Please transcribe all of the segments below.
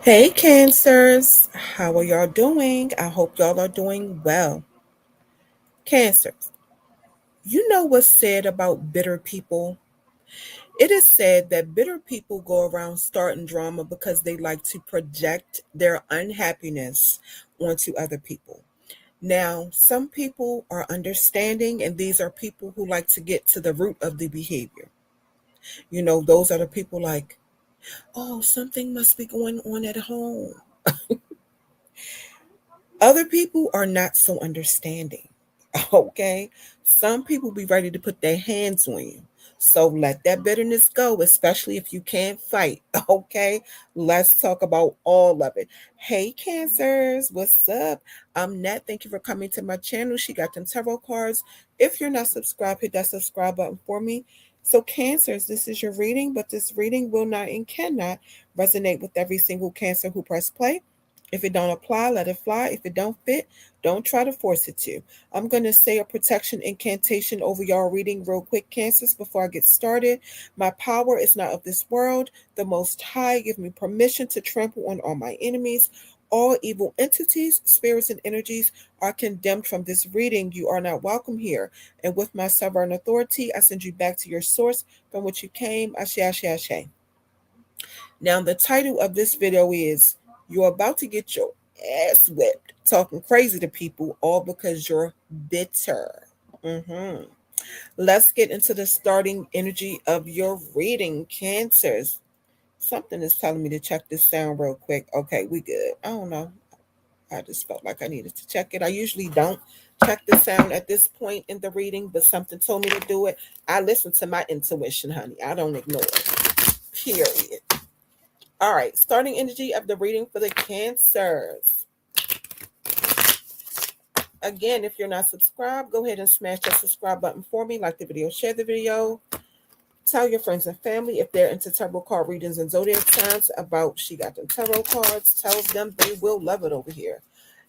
Hey Cancers, how are y'all doing? I hope y'all are doing well. Cancers, you know what's said about bitter people? It is said that bitter people go around starting drama because they like to project their unhappiness onto other people. Now, some people are understanding, and these are people who like to get to the root of the behavior. Those are the people like, oh, something must be going on at home. Other people are not so understanding. Okay. Some people be ready to put their hands on you. So let that bitterness go, especially if you can't fight. Okay. Let's talk about all of it. Hey, Cancers. What's up? I'm Nat. Thank you for coming to my channel. She got them tarot cards. If you're not subscribed, hit that subscribe button for me. So, Cancers, this is your reading, but this reading will not and cannot resonate with every single Cancer who press play. If it don't apply, let it fly. If it don't fit, don't try to force it to. I'm going to say a protection incantation over y'all reading real quick, Cancers, before I get started. My power is not of this world. The Most High give me permission to trample on all my enemies. All evil entities, spirits, and energies are condemned from this reading. You are not welcome here. And with my sovereign authority, I send you back to your source from which you came. Ashe, ashe, ashe. Now, the title of this video is You're About to Get Your Ass Whipped, talking crazy to people, all because you're bitter. hmm Let's get into the starting energy of your reading, Cancers. Something is telling me to check this sound real quick. Okay, we good. I don't know. I just felt like I needed to check it. I usually don't check the sound at this point in the reading, but something told me to do it. I listen to my intuition, honey. I don't ignore it. Period. All right, starting energy of the reading for the Cancers. Again, if you're not subscribed, go ahead and smash that subscribe button for me. Like the video, share the video. Tell your friends and family if they're into tarot card readings and zodiac signs about She Got Them Tarot Cards. Tell them they will love it over here.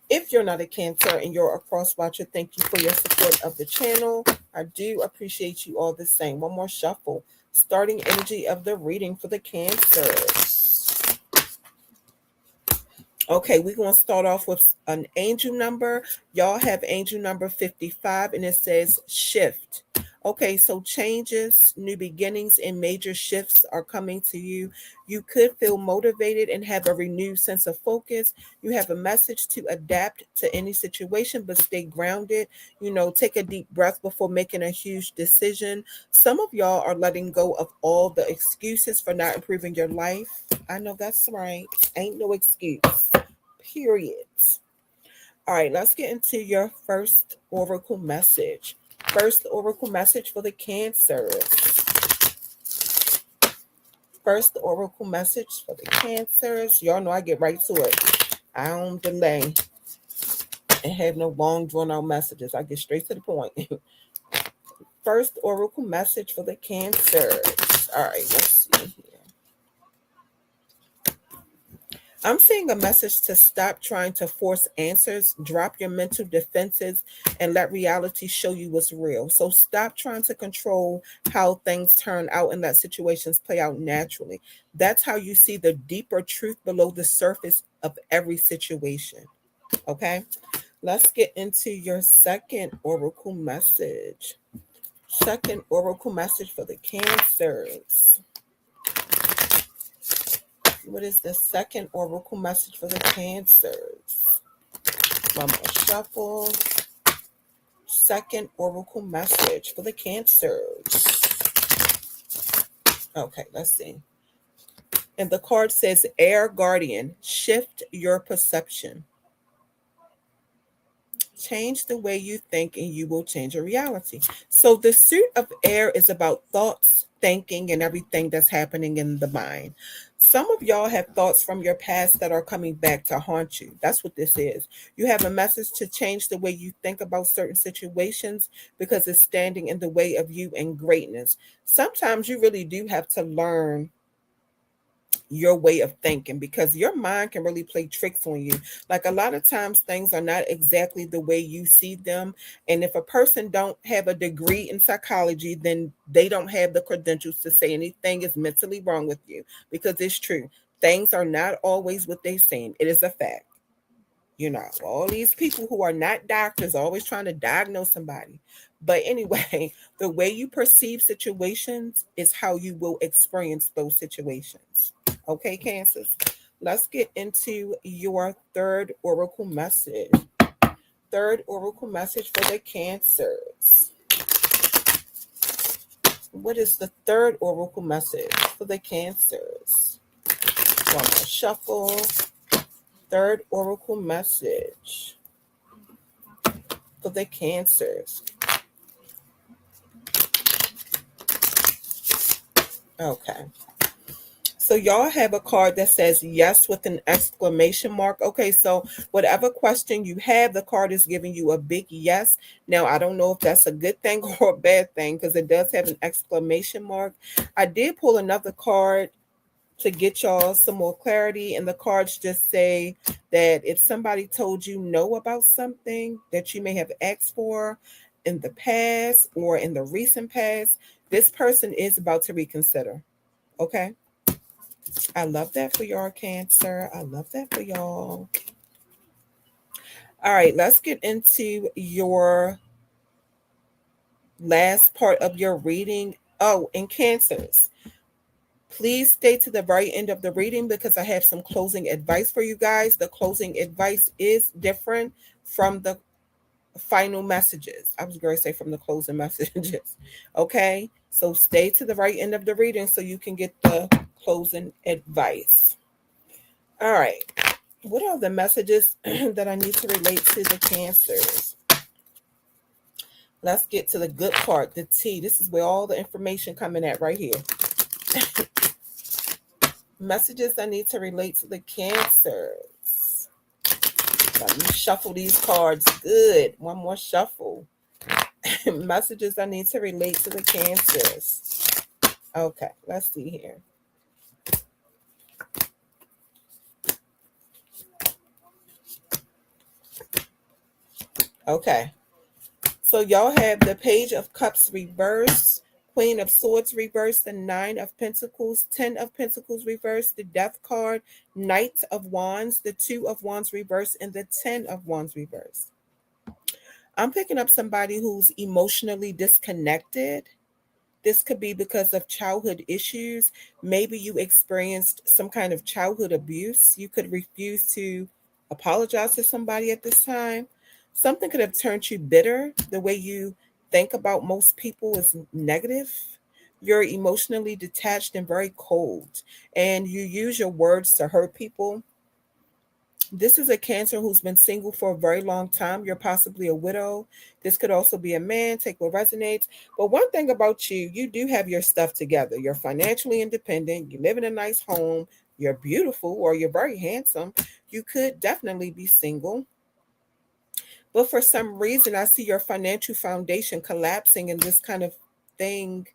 If you're not a Cancer and you're a cross watcher, thank you for your support of the channel. I do appreciate you all the same. One more shuffle. Starting energy of the reading for the Cancers. Okay, we're going to start off with an angel number. Y'all have angel number 55, and it says shift. Okay, so changes, new beginnings, and major shifts are coming to you. You could feel motivated and have a renewed sense of focus. You have a message to adapt to any situation, but stay grounded. Take a deep breath before making a huge decision. Some of y'all are letting go of all the excuses for not improving your life. I know that's right. Ain't no excuse. Period. All right, let's get into your first oracle message. First oracle message for the Cancers. First oracle message for the Cancers. Y'all know I get right to it. I don't delay and have no long drawn out messages. I get straight to the point. First oracle message for the Cancers. All right, let's see here. I'm seeing a message to stop trying to force answers, drop your mental defenses, and let reality show you what's real. So stop trying to control how things turn out and let situations play out naturally. That's how you see the deeper truth below the surface of every situation. Okay, let's get into your second oracle message. Second oracle message for the Cancers. What is the second oracle message for the Cancers? One more shuffle. Second oracle message for the Cancers. Okay, let's see. And the card says, Air Guardian, shift your perception. Change the way you think and you will change your reality. So the suit of air is about thoughts, thinking, and everything that's happening in the mind. Some of y'all have thoughts from your past that are coming back to haunt you. That's what this is. You have a message to change the way you think about certain situations because it's standing in the way of you and greatness. Sometimes you really do have to learn your way of thinking because your mind can really play tricks on you. Like a lot of times things are not exactly the way you see them, and if a person don't have a degree in psychology, then they don't have the credentials to say anything is mentally wrong with you, because it's true. Things are not always what they seem. It is a fact. All these people who are not doctors always trying to diagnose somebody. But anyway, the way you perceive situations is how you will experience those situations. Okay, Cancers? Let's get into your third oracle message. Third oracle message for the Cancers. What is the third oracle message for the Cancers? One more shuffle. Third oracle message for the Cancers. Okay. So y'all have a card that says yes with an exclamation mark. Okay, so whatever question you have, the card is giving you a big yes. Now, I don't know if that's a good thing or a bad thing because it does have an exclamation mark. I did pull another card to get y'all some more clarity, and the cards just say that if somebody told you no about something that you may have asked for in the past or in the recent past, this person is about to reconsider. Okay? I love that for y'all, Cancer. I love that for y'all. All right, let's get into your last part of your reading. Oh, and Cancers, please stay to the very end of the reading because I have some closing advice for you guys. The closing advice is different from the final messages. I was going to say from the closing messages. Okay, so stay to the right end of the reading so you can get the closing advice. All right. What are the messages that I need to relate to the Cancers? Let's get to the good part, the T. This is where all the information coming at right here. Messages I need to relate to the Cancers. Let me shuffle these cards. Good. One more shuffle. Messages I need to relate to the Cancers. Okay, let's see here. Okay. So y'all have the Page of Cups reversed, Queen of Swords reversed, the Nine of Pentacles, 10 of Pentacles reversed, the Death card, Knight of Wands, the Two of Wands reversed, and the 10 of Wands reversed. I'm picking up somebody who's emotionally disconnected. This could be because of childhood issues. Maybe you experienced some kind of childhood abuse. You could refuse to apologize to somebody at this time. Something could have turned you bitter. The way you think about most people is negative. You're emotionally detached and very cold, and you use your words to hurt people. This is a Cancer who's been single for a very long time. You're possibly a widow. This could also be a man. Take what resonates. But one thing about you, you do have your stuff together. You're financially independent. You live in a nice home. You're beautiful or you're very handsome. You could definitely be single. But for some reason, I see your financial foundation collapsing, and this kind of thing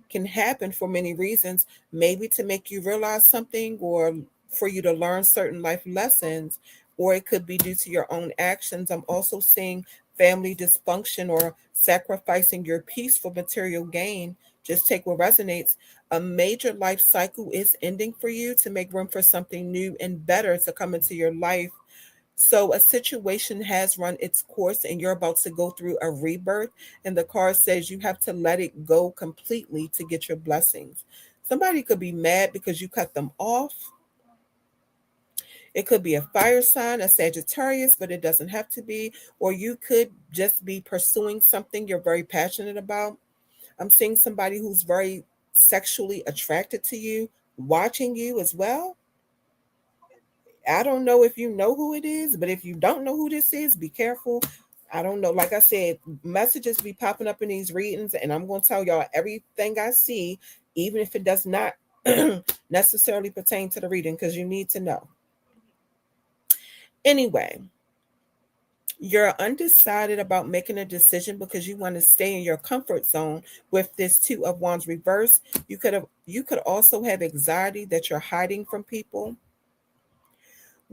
can happen for many reasons. Maybe to make you realize something, or for you to learn certain life lessons, or it could be due to your own actions. I'm also seeing family dysfunction or sacrificing your peace for material gain. Just take what resonates. A major life cycle is ending for you to make room for something new and better to come into your life. So a situation has run its course and you're about to go through a rebirth. And the card says you have to let it go completely to get your blessings. Somebody could be mad because you cut them off. It could be a fire sign, a Sagittarius, but it doesn't have to be. Or you could just be pursuing something you're very passionate about. I'm seeing somebody who's very sexually attracted to you, watching you as well. I don't know if you know who it is, but if you don't know who this is, be careful. I don't know. Like I said, messages be popping up in these readings, and I'm going to tell y'all everything I see, even if it does not necessarily pertain to the reading, because you need to know. Anyway, you're undecided about making a decision because you want to stay in your comfort zone with this Two of Wands reverse. You could also have anxiety that you're hiding from people.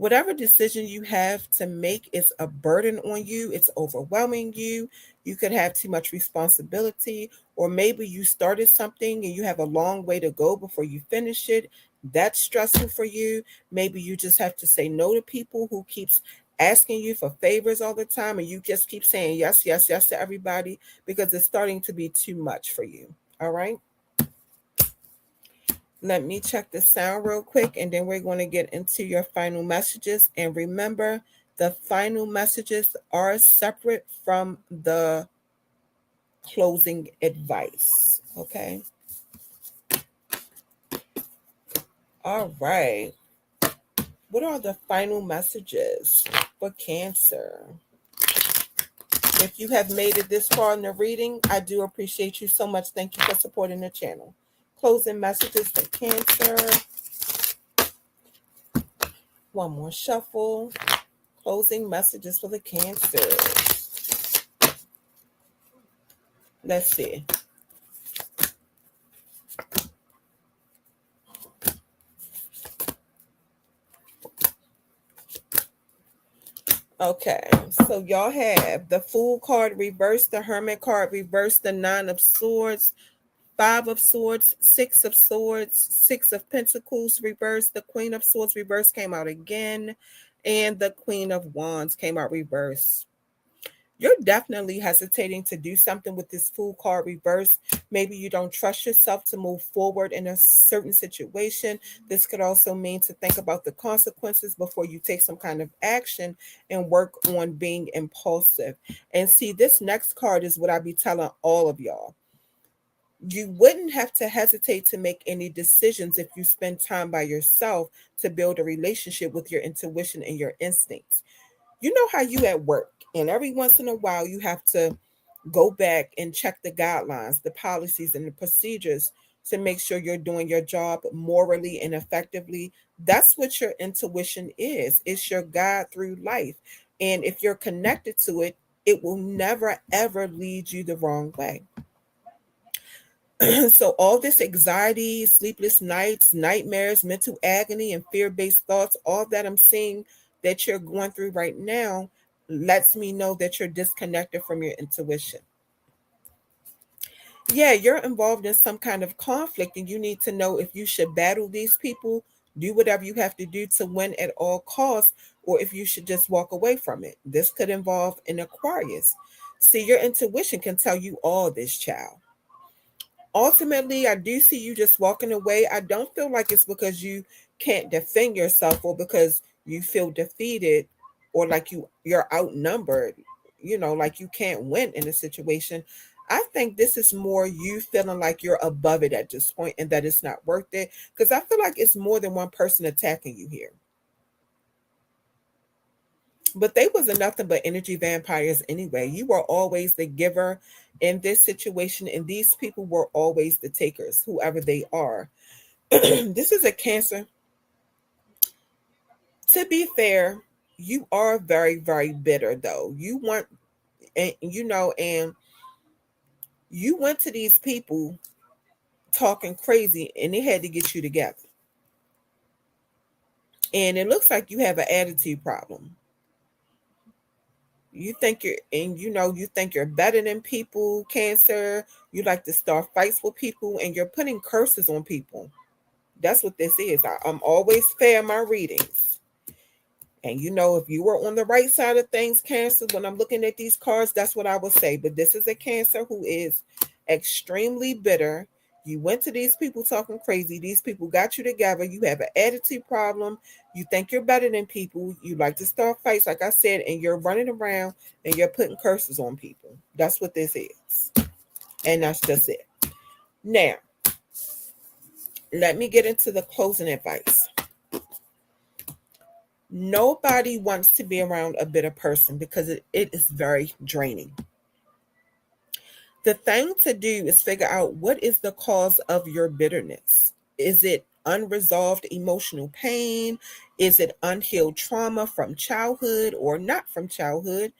Whatever decision you have to make is a burden on you, it's overwhelming you. You could have too much responsibility, or maybe you started something and you have a long way to go before you finish it. That's stressful for you. Maybe you just have to say no to people who keeps asking you for favors all the time, and you just keep saying yes, yes, yes to everybody because it's starting to be too much for you. All right. Let me check the sound real quick, and then we're going to get into your final messages. And remember, the final messages are separate from the closing advice. Okay. All right. What are the final messages for Cancer? If you have made it this far in the reading, I do appreciate you so much. Thank you for supporting the channel. Closing messages for Cancer. One more shuffle. Closing messages for the Cancers. Let's see. Okay, so y'all have the Fool card reversed, the Hermit card reversed, the Nine of Swords, Five of Swords, Six of Swords, Six of Pentacles reversed, the Queen of Swords reversed came out again, and the Queen of Wands came out reversed. You're definitely hesitating to do something with this Fool card reverse. Maybe you don't trust yourself to move forward in a certain situation. This could also mean to think about the consequences before you take some kind of action and work on being impulsive. And see, this next card is what I be telling all of y'all. You wouldn't have to hesitate to make any decisions if you spend time by yourself to build a relationship with your intuition and your instincts. You know how you at work, and every once in a while you have to go back and check the guidelines, the policies, and the procedures to make sure you're doing your job morally and effectively. That's what your intuition is. It's your guide through life. And if you're connected to it, it will never ever lead you the wrong way. So all this anxiety, sleepless nights, nightmares, mental agony, and fear-based thoughts, all that I'm seeing that you're going through right now lets me know that you're disconnected from your intuition. Yeah, you're involved in some kind of conflict, and you need to know if you should battle these people, do whatever you have to do to win at all costs, or if you should just walk away from it. This could involve an Aquarius. See, your intuition can tell you all this, child. Ultimately, I do see you just walking away. I don't feel like it's because you can't defend yourself or because you feel defeated or like you're outnumbered, like you can't win in a situation. I think this is more you feeling like you're above it at this point and that it's not worth it, because I feel like it's more than one person attacking you here. But they wasn't nothing but energy vampires anyway. You were always the giver in this situation, and these people were always the takers, whoever they are. This is a Cancer. To be fair, you are very, very bitter though. You want, and you went to these people talking crazy, and they had to get you together. And it looks like you have an attitude problem. You think you think you're better than people, Cancer. You like to start fights with people, and you're putting curses on people. That's what this is. I'm always fair in my readings. And if you were on the right side of things, Cancer, when I'm looking at these cards, that's what I would say. But this is a Cancer who is extremely bitter. You went to these people talking crazy. These people got you together. You have an attitude problem. You think you're better than people. You like to start fights, like I said, and you're running around and you're putting curses on people. That's what this is. And that's just it. Now, let me get into the closing advice. Nobody wants to be around a bitter person because it is very draining. The thing to do is figure out what is the cause of your bitterness. Is it unresolved emotional pain? Is it unhealed trauma from childhood or not from childhood?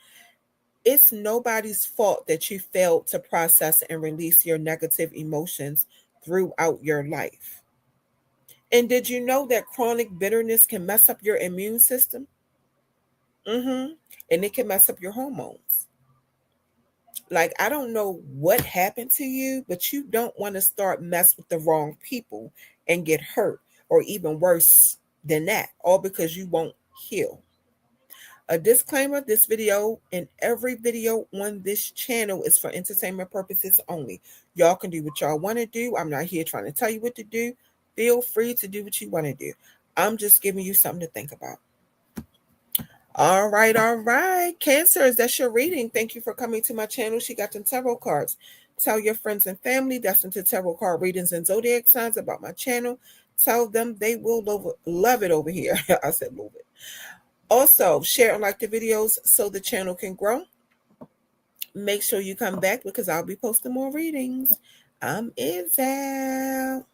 It's nobody's fault that you failed to process and release your negative emotions throughout your life. And did you know that chronic bitterness can mess up your immune system? Mm-hmm. And it can mess up your hormones. Like, I don't know what happened to you, but you don't want to start mess with the wrong people and get hurt, or even worse than that, all because you won't heal. A disclaimer: this video and every video on this channel is for entertainment purposes only. Y'all can do what y'all want to do. I'm not here trying to tell you what to do. Feel free to do what you want to do. I'm just giving you something to think about. All right, all right. Cancers, that's your reading. Thank you for coming to my channel. She got them tarot cards. Tell your friends and family that's into tarot card readings and zodiac signs about my channel. Tell them they will love it over here. I said love it. Also, share and like the videos so the channel can grow. Make sure you come back because I'll be posting more readings. I'm AZZ.